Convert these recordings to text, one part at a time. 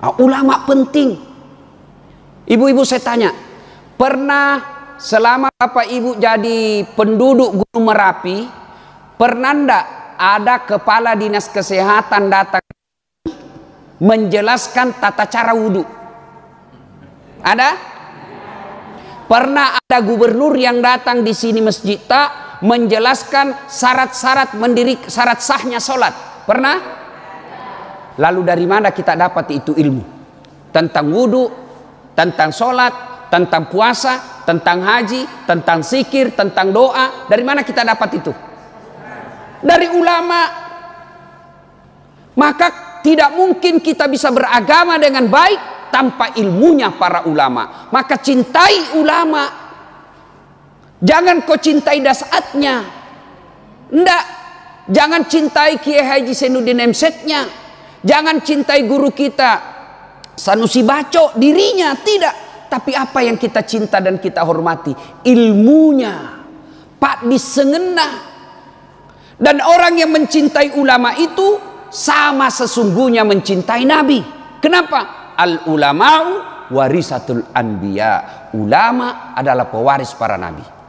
Nah, ulama penting. Ibu-ibu saya tanya, pernah selama Bapak Ibu jadi penduduk Gunung Merapi, pernah ndak ada kepala dinas kesehatan datang menjelaskan tata cara wudhu? Ada? Pernah ada gubernur yang datang di sini masjid tak menjelaskan syarat-syarat syarat sahnya sholat? Pernah? Lalu dari mana kita dapat itu ilmu tentang wudhu, tentang sholat, tentang puasa, tentang haji, tentang zikir, tentang doa? Dari mana kita dapat itu? Dari ulama. Maka tidak mungkin kita bisa beragama dengan baik tanpa ilmunya para ulama. Maka cintai ulama. Jangan kau cintai dasatnya. Enggak. Jangan cintai Kiai Haji Zainuddin MC-nya. Jangan cintai guru kita Sanusi Baco dirinya, tidak. Tapi apa yang kita cinta dan kita hormati? Ilmunya. Pak disengenah. Dan orang yang mencintai ulama itu sama sesungguhnya mencintai Nabi. Kenapa? Al ulama'u warisatul anbiya. Ulama adalah pewaris para nabi.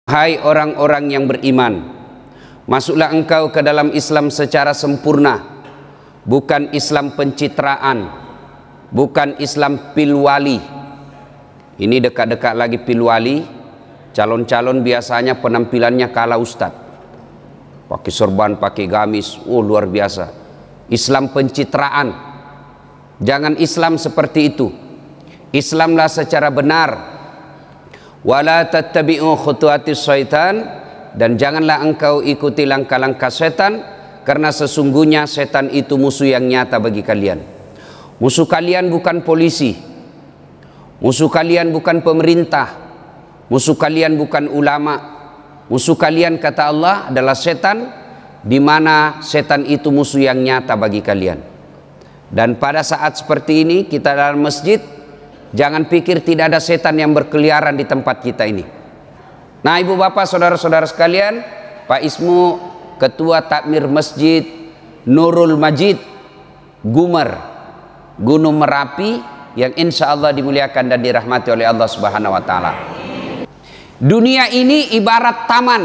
Hai orang-orang yang beriman, masuklah engkau ke dalam Islam secara sempurna, bukan Islam pencitraan, bukan Islam pilwali. Ini dekat-dekat lagi pilwali, calon-calon biasanya penampilannya kalah ustad, pakai sorban, pakai gamis, luar biasa. Islam pencitraan, jangan Islam seperti itu. Islamlah secara benar. Wala tattabi'u khutuwatis syaitan, dan janganlah engkau ikuti langkah-langkah setan, karena sesungguhnya setan itu musuh yang nyata bagi kalian. Musuh kalian bukan polisi, musuh kalian bukan pemerintah, musuh kalian bukan ulama, musuh kalian kata Allah adalah setan, di mana setan itu musuh yang nyata bagi kalian. Dan pada saat seperti ini kita dalam masjid, jangan pikir tidak ada setan yang berkeliaran di tempat kita ini. Nah, ibu bapak, saudara-saudara sekalian, Pak Ismu, Ketua Takmir Masjid Nurul Majid Gumer, Gunung Merapi, yang insya Allah dimuliakan dan dirahmati oleh Allah Subhanahu wa Ta'ala. Dunia ini ibarat taman,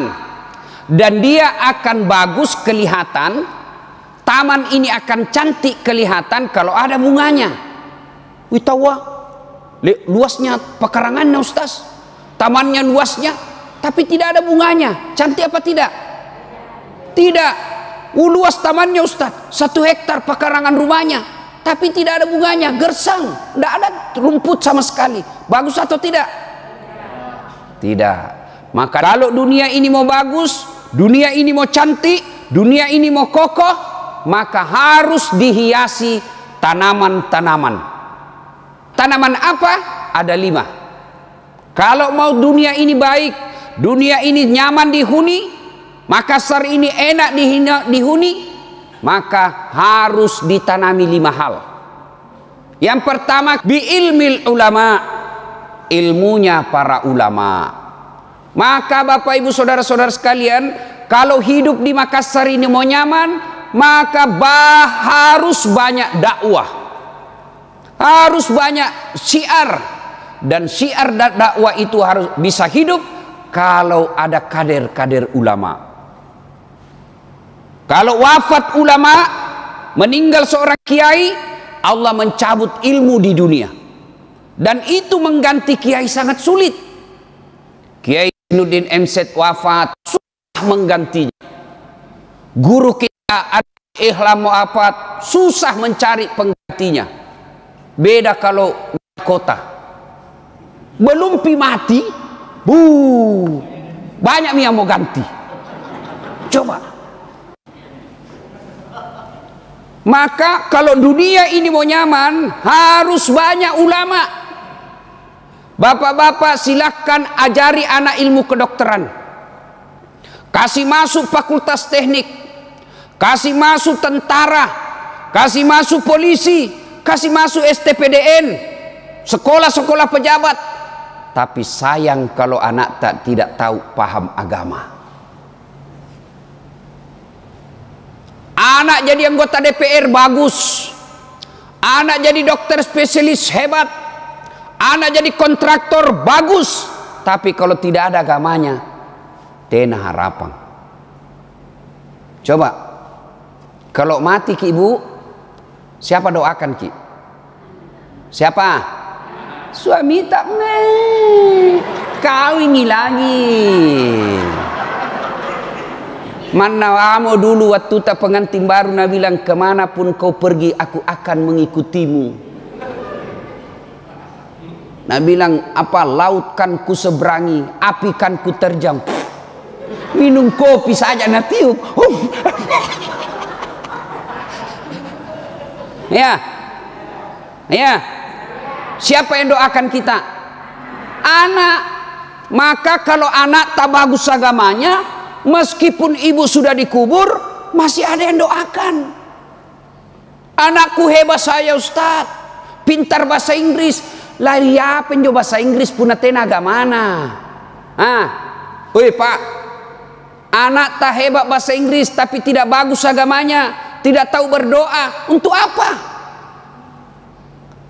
dan dia akan bagus kelihatan. Taman ini akan cantik kelihatan kalau ada bunganya. Witawa luasnya pekarangannya Ustaz, tamannya luasnya, tapi tidak ada bunganya. Cantik apa tidak? Tidak. Luas tamannya Ustaz, 1 hektar pekarangan rumahnya, tapi tidak ada bunganya, gersang, tidak ada rumput sama sekali. Bagus atau tidak? Tidak. Maka kalau dunia ini mau bagus, dunia ini mau cantik, dunia ini mau kokoh, maka harus dihiasi tanaman-tanaman. Tanaman apa? Ada 5. Kalau mau dunia ini baik, dunia ini nyaman dihuni, Makassar ini enak dihuni, maka harus ditanami 5 hal. Yang pertama, biilmil ulama, ilmunya para ulama. Maka Bapak Ibu saudara-saudara sekalian, kalau hidup di Makassar ini mau nyaman, maka harus banyak dakwah, harus banyak syiar, dan syiar dan dakwah itu harus bisa hidup kalau ada kader-kader ulama. Kalau wafat ulama, meninggal seorang kiai, Allah mencabut ilmu di dunia, dan itu mengganti kiai sangat sulit. Kiai Zainuddin MC wafat, susah menggantinya. Guru kita Ihlam wafat, susah mencari penggantinya. Beda kalau kota, belum mati, banyak yang mau ganti. Coba. Maka kalau dunia ini mau nyaman, harus banyak ulama. Bapak-bapak silahkan ajari anak ilmu kedokteran, kasih masuk fakultas teknik, kasih masuk tentara, kasih masuk polisi, kasih masuk STPDN, sekolah-sekolah pejabat. Tapi sayang kalau anak tidak tahu paham agama. Anak jadi anggota DPR bagus, anak jadi dokter spesialis hebat, anak jadi kontraktor bagus, tapi kalau tidak ada agamanya, tena harapan. Coba, kalau mati ki ibu, siapa doakan ki? Siapa? Suami tak kawini lagi. Mana kamu dulu waktu tak pengantin baru Nabi bilang, kemanapun kau pergi aku akan mengikutimu. Nabi bilang apa? Laut kan ku seberangi, api kan ku terjang. Minum kopi saja nak tiup. Ya, ya. Siapa yang doakan kita? Anak. Maka kalau anak tak bagus agamanya, meskipun ibu sudah dikubur, masih ada yang doakan. Anakku hebat saya Ustaz, pintar bahasa Inggris. Lari apa yang bahasa Inggris pun tenaga mana? Oi Pak, anak tak hebat bahasa Inggris tapi tidak bagus agamanya, tidak tahu berdoa, untuk apa?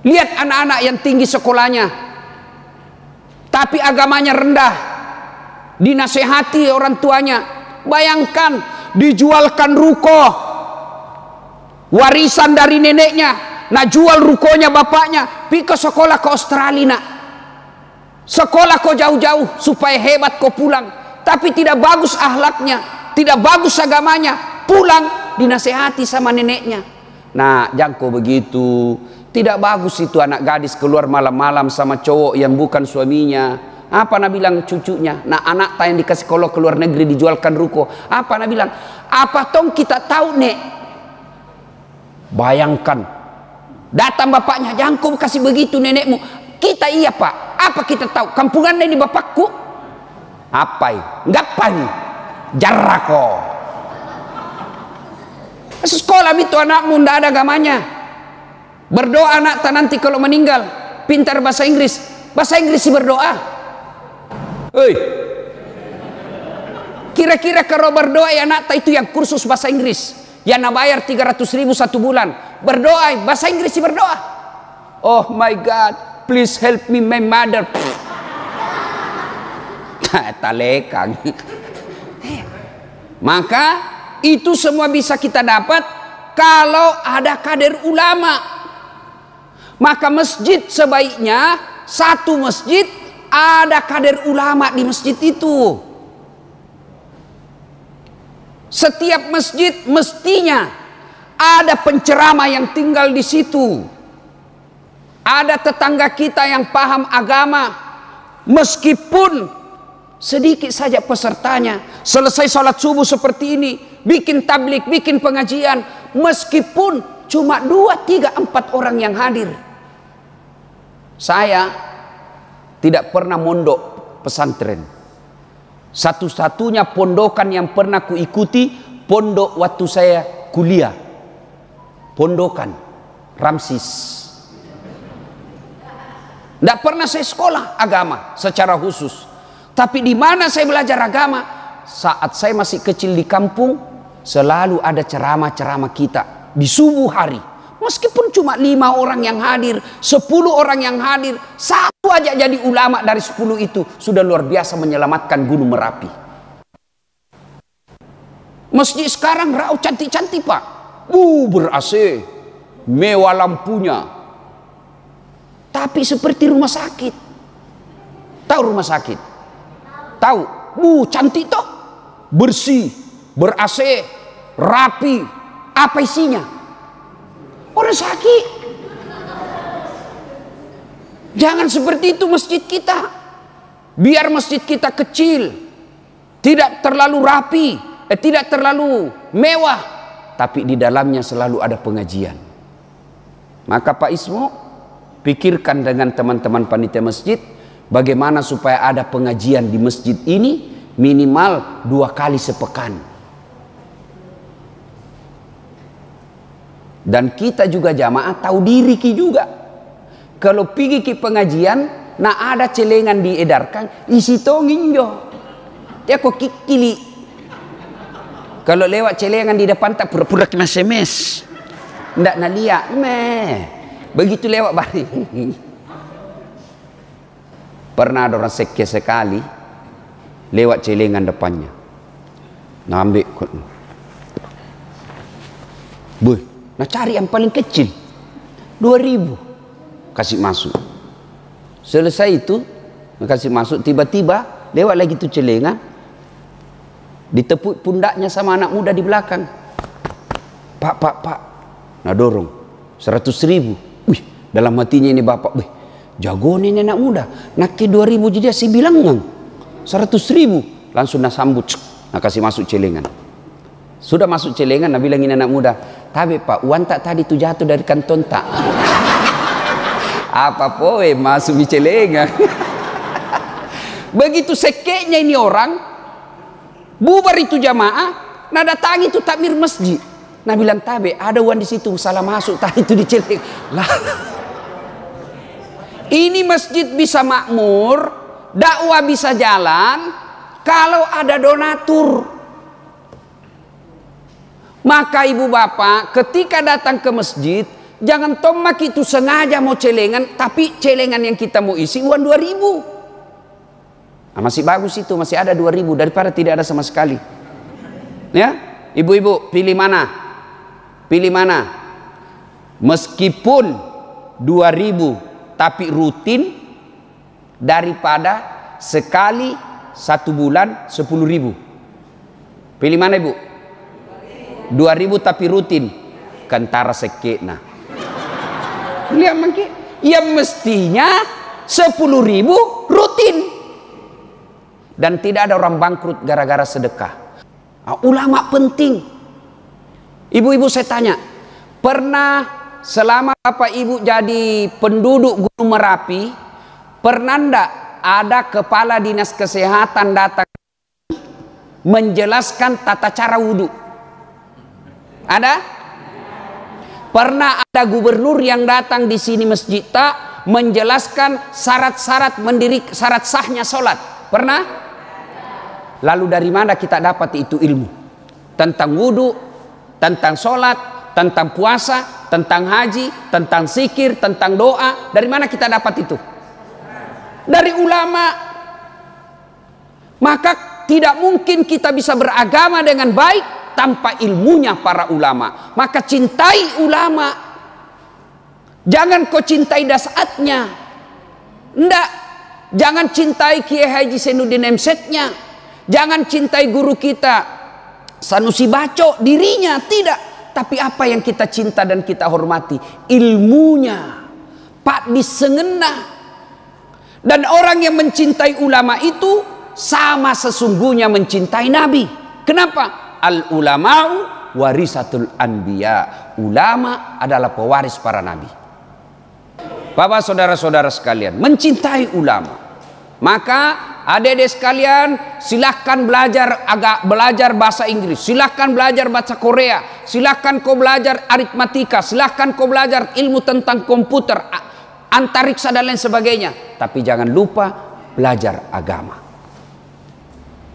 Lihat anak-anak yang tinggi sekolahnya, tapi agamanya rendah, dinasehati orang tuanya. Bayangkan dijualkan ruko, warisan dari neneknya, nah jual rukonya bapaknya, pergi ke sekolah ke Australia nak. Sekolah kau jauh-jauh supaya hebat kau pulang, tapi tidak bagus akhlaknya, tidak bagus agamanya, pulang dinasehati sama neneknya. Nah jangan kau begitu. Tidak bagus itu anak gadis keluar malam-malam sama cowok yang bukan suaminya. Apa Nabi bilang cucunya? Nah anak yang dikasih kalau keluar negeri dijualkan ruko. Apa Nabi bilang? Apa tong kita tahu nek? Bayangkan, datang bapaknya, jangan kau kasih begitu nenekmu. Kita iya Pak. Apa kita tahu? Kampungan ini bapakku. Apa? Ngapain? Jarako. Sekolah itu anakmu tidak ada agamanya. Berdoa anak tak nanti kalau meninggal, pintar bahasa Inggris sih berdoa. Hei, kira-kira kalau berdoa ya anak tak itu yang kursus bahasa Inggris, yang nak bayar 300.000 satu bulan, berdoa bahasa Inggris sih berdoa. Oh my God, please help me my mother. Talekang. Maka itu semua bisa kita dapat kalau ada kader ulama. Maka masjid sebaiknya satu masjid ada kader ulama di masjid itu. Setiap masjid mestinya ada penceramah yang tinggal di situ. Ada tetangga kita yang paham agama, meskipun sedikit saja pesertanya. Selesai salat subuh seperti ini, bikin tablik, bikin pengajian, meskipun cuma 2, 3, 4 orang yang hadir. Saya tidak pernah mondok pesantren. Satu-satunya pondokan yang pernah kuikuti pondok waktu saya kuliah, pondokan Ramsis. Tidak pernah saya sekolah agama secara khusus. Tapi di mana saya belajar agama? Saat saya masih kecil di kampung, selalu ada ceramah-ceramah kita di subuh hari. Meskipun cuma 5 orang yang hadir, 10 orang yang hadir, satu aja jadi ulama dari 10 itu sudah luar biasa menyelamatkan Gunung Merapi. Masjid sekarang rau cantik-cantik Pak, ber-AC, mewah lampunya, tapi seperti rumah sakit. Tahu rumah sakit? Tahu? Cantik toh, bersih, ber-AC, rapi. Apa isinya? Orang sakit. Jangan seperti itu masjid kita. Biar masjid kita kecil, tidak terlalu rapi, tidak terlalu mewah, tapi di dalamnya selalu ada pengajian. Maka Pak Ismo, pikirkan dengan teman-teman panitia masjid, bagaimana supaya ada pengajian di masjid ini minimal 2 kali sepekan. Dan kita juga jamaah tahu diri ki juga. Kalau pergi ke pengajian, nah ada celengan diedarkan, isi tongin jo. Dia kok kikili. Kalau lewat celengan di depan tak pura-pura kena SMS. Ndak nalia, begitu lewat balik. Pernah ada orang sekte sekali lewat celengan depannya. Nah ambil kot. Boy, nah cari yang paling kecil 2.000 kasih masuk. Selesai itu kasih masuk, tiba-tiba lewat lagi tu celengan, ditepuk pundaknya sama anak muda di belakang. Pak, nah dorong 100.000. Wih, dalam hatinya ini bapak, wih, jago nih anak muda. Nak ke 2.000 jadi si bilang ngang 100.000, langsung nak sambut, nak kasih masuk celengan. Sudah masuk celengan, nak bilangin anak muda, tapi pak, uang tak tadi tu jatuh dari kantong tak? Apa poe masuk di celengan. Begitu sekeknya ini orang, bubar itu jamaah, nah datangi itu takmir masjid. Nah bilang tabe, ada uang di situ, salah masuk tadi itu di celengan. Lah, ini masjid bisa makmur, dakwah bisa jalan, kalau ada donatur. Maka ibu bapak ketika datang ke masjid, jangan tomak itu sengaja mau celengan, tapi celengan yang kita mau isi uang 2.000. Nah, masih bagus itu, masih ada 2.000 daripada tidak ada sama sekali. Ya, ibu-ibu pilih mana? Pilih mana? Meskipun 2.000 tapi rutin, daripada sekali 1 bulan 10.000. Pilih mana ibu? 2.000 tapi rutin, kantara sekena. Lihat mangki, yang mestinya 10.000 rutin. Dan tidak ada orang bangkrut gara-gara sedekah. Nah, ulama penting. Ibu-ibu saya tanya, pernah selama bapak ibu jadi penduduk Gunung Merapi, pernah ndak ada kepala dinas kesehatan datang menjelaskan tata cara wudhu? Ada? Pernah ada gubernur yang datang di sini masjid tak menjelaskan syarat-syarat syarat sahnya sholat? Pernah? Lalu dari mana kita dapat itu ilmu? Tentang wudhu, tentang sholat, tentang puasa, tentang haji, tentang zikir, tentang doa. Dari mana kita dapat itu? Dari ulama. Maka tidak mungkin kita bisa beragama dengan baik tanpa ilmunya para ulama. Maka cintai ulama. Jangan kau cintai dasatnya. Enggak. Jangan cintai Kiai Haji Sainuddin MC-nya. Jangan cintai guru kita Sanusi Baco dirinya, tidak. Tapi apa yang kita cinta dan kita hormati? Ilmunya. Pak disengenah. Dan orang yang mencintai ulama itu sama sesungguhnya mencintai Nabi. Kenapa? Al ulama'u warisatul anbiya. Ulama adalah pewaris para nabi. Bapak saudara-saudara sekalian, mencintai ulama. Maka adik-adik sekalian, silahkan belajar bahasa Inggris, silahkan belajar bahasa Korea, silahkan kau belajar aritmatika, silahkan kau belajar ilmu tentang komputer, antariksa dan lain sebagainya. Tapi jangan lupa belajar agama.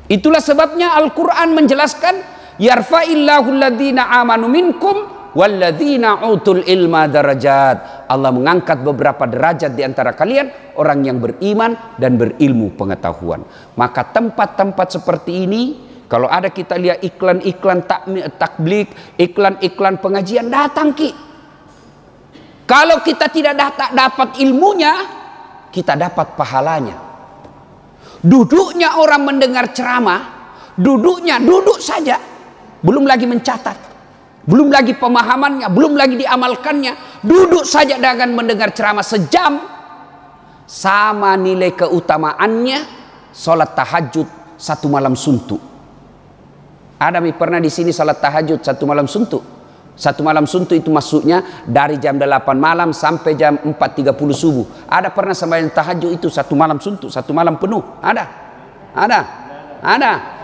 Itulah sebabnya Al-Quran menjelaskan, yarfa'illahu alladhina amanu minkum walladhina utul ilma darajat. Allah mengangkat beberapa derajat di antara kalian, orang yang beriman dan berilmu pengetahuan. Maka tempat-tempat seperti ini, kalau ada kita lihat iklan-iklan takblik, iklan-iklan pengajian, datang ki. Kalau kita tidak dapat ilmunya, kita dapat pahalanya. Duduknya orang mendengar ceramah, duduk saja, belum lagi mencatat, belum lagi pemahamannya, belum lagi diamalkannya. Duduk saja dengan mendengar ceramah sejam, sama nilai keutamaannya sholat tahajud 1 malam suntuk. Ada pernah di sini sholat tahajud 1 malam suntuk? 1 malam suntuk itu maksudnya dari jam 8 malam sampai jam 4.30 subuh. Ada pernah sembahyang tahajud itu 1 malam suntuk, 1 malam penuh? Ada.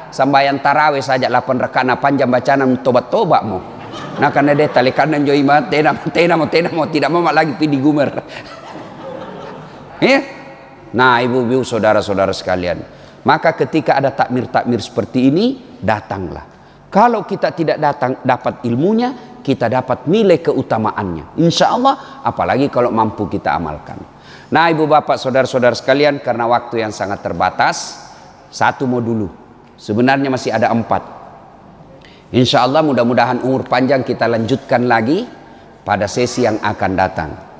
Sembahyang tarawih saja 8 rakaat panjang bacaan tobat-tobat mau. Nah karena dia tali kanan joi mah tena mau tidak mau lagi pidi gumer. Ya. Nah ibu-ibu saudara-saudara sekalian, maka ketika ada takmir-takmir seperti ini, datanglah. Kalau kita tidak datang dapat ilmunya, kita dapat nilai keutamaannya. Insya Allah, apalagi kalau mampu kita amalkan. Nah ibu bapak saudara-saudara sekalian, karena waktu yang sangat terbatas, satu mau dulu. Sebenarnya masih ada 4. Insya Allah mudah-mudahan umur panjang kita lanjutkan lagi pada sesi yang akan datang.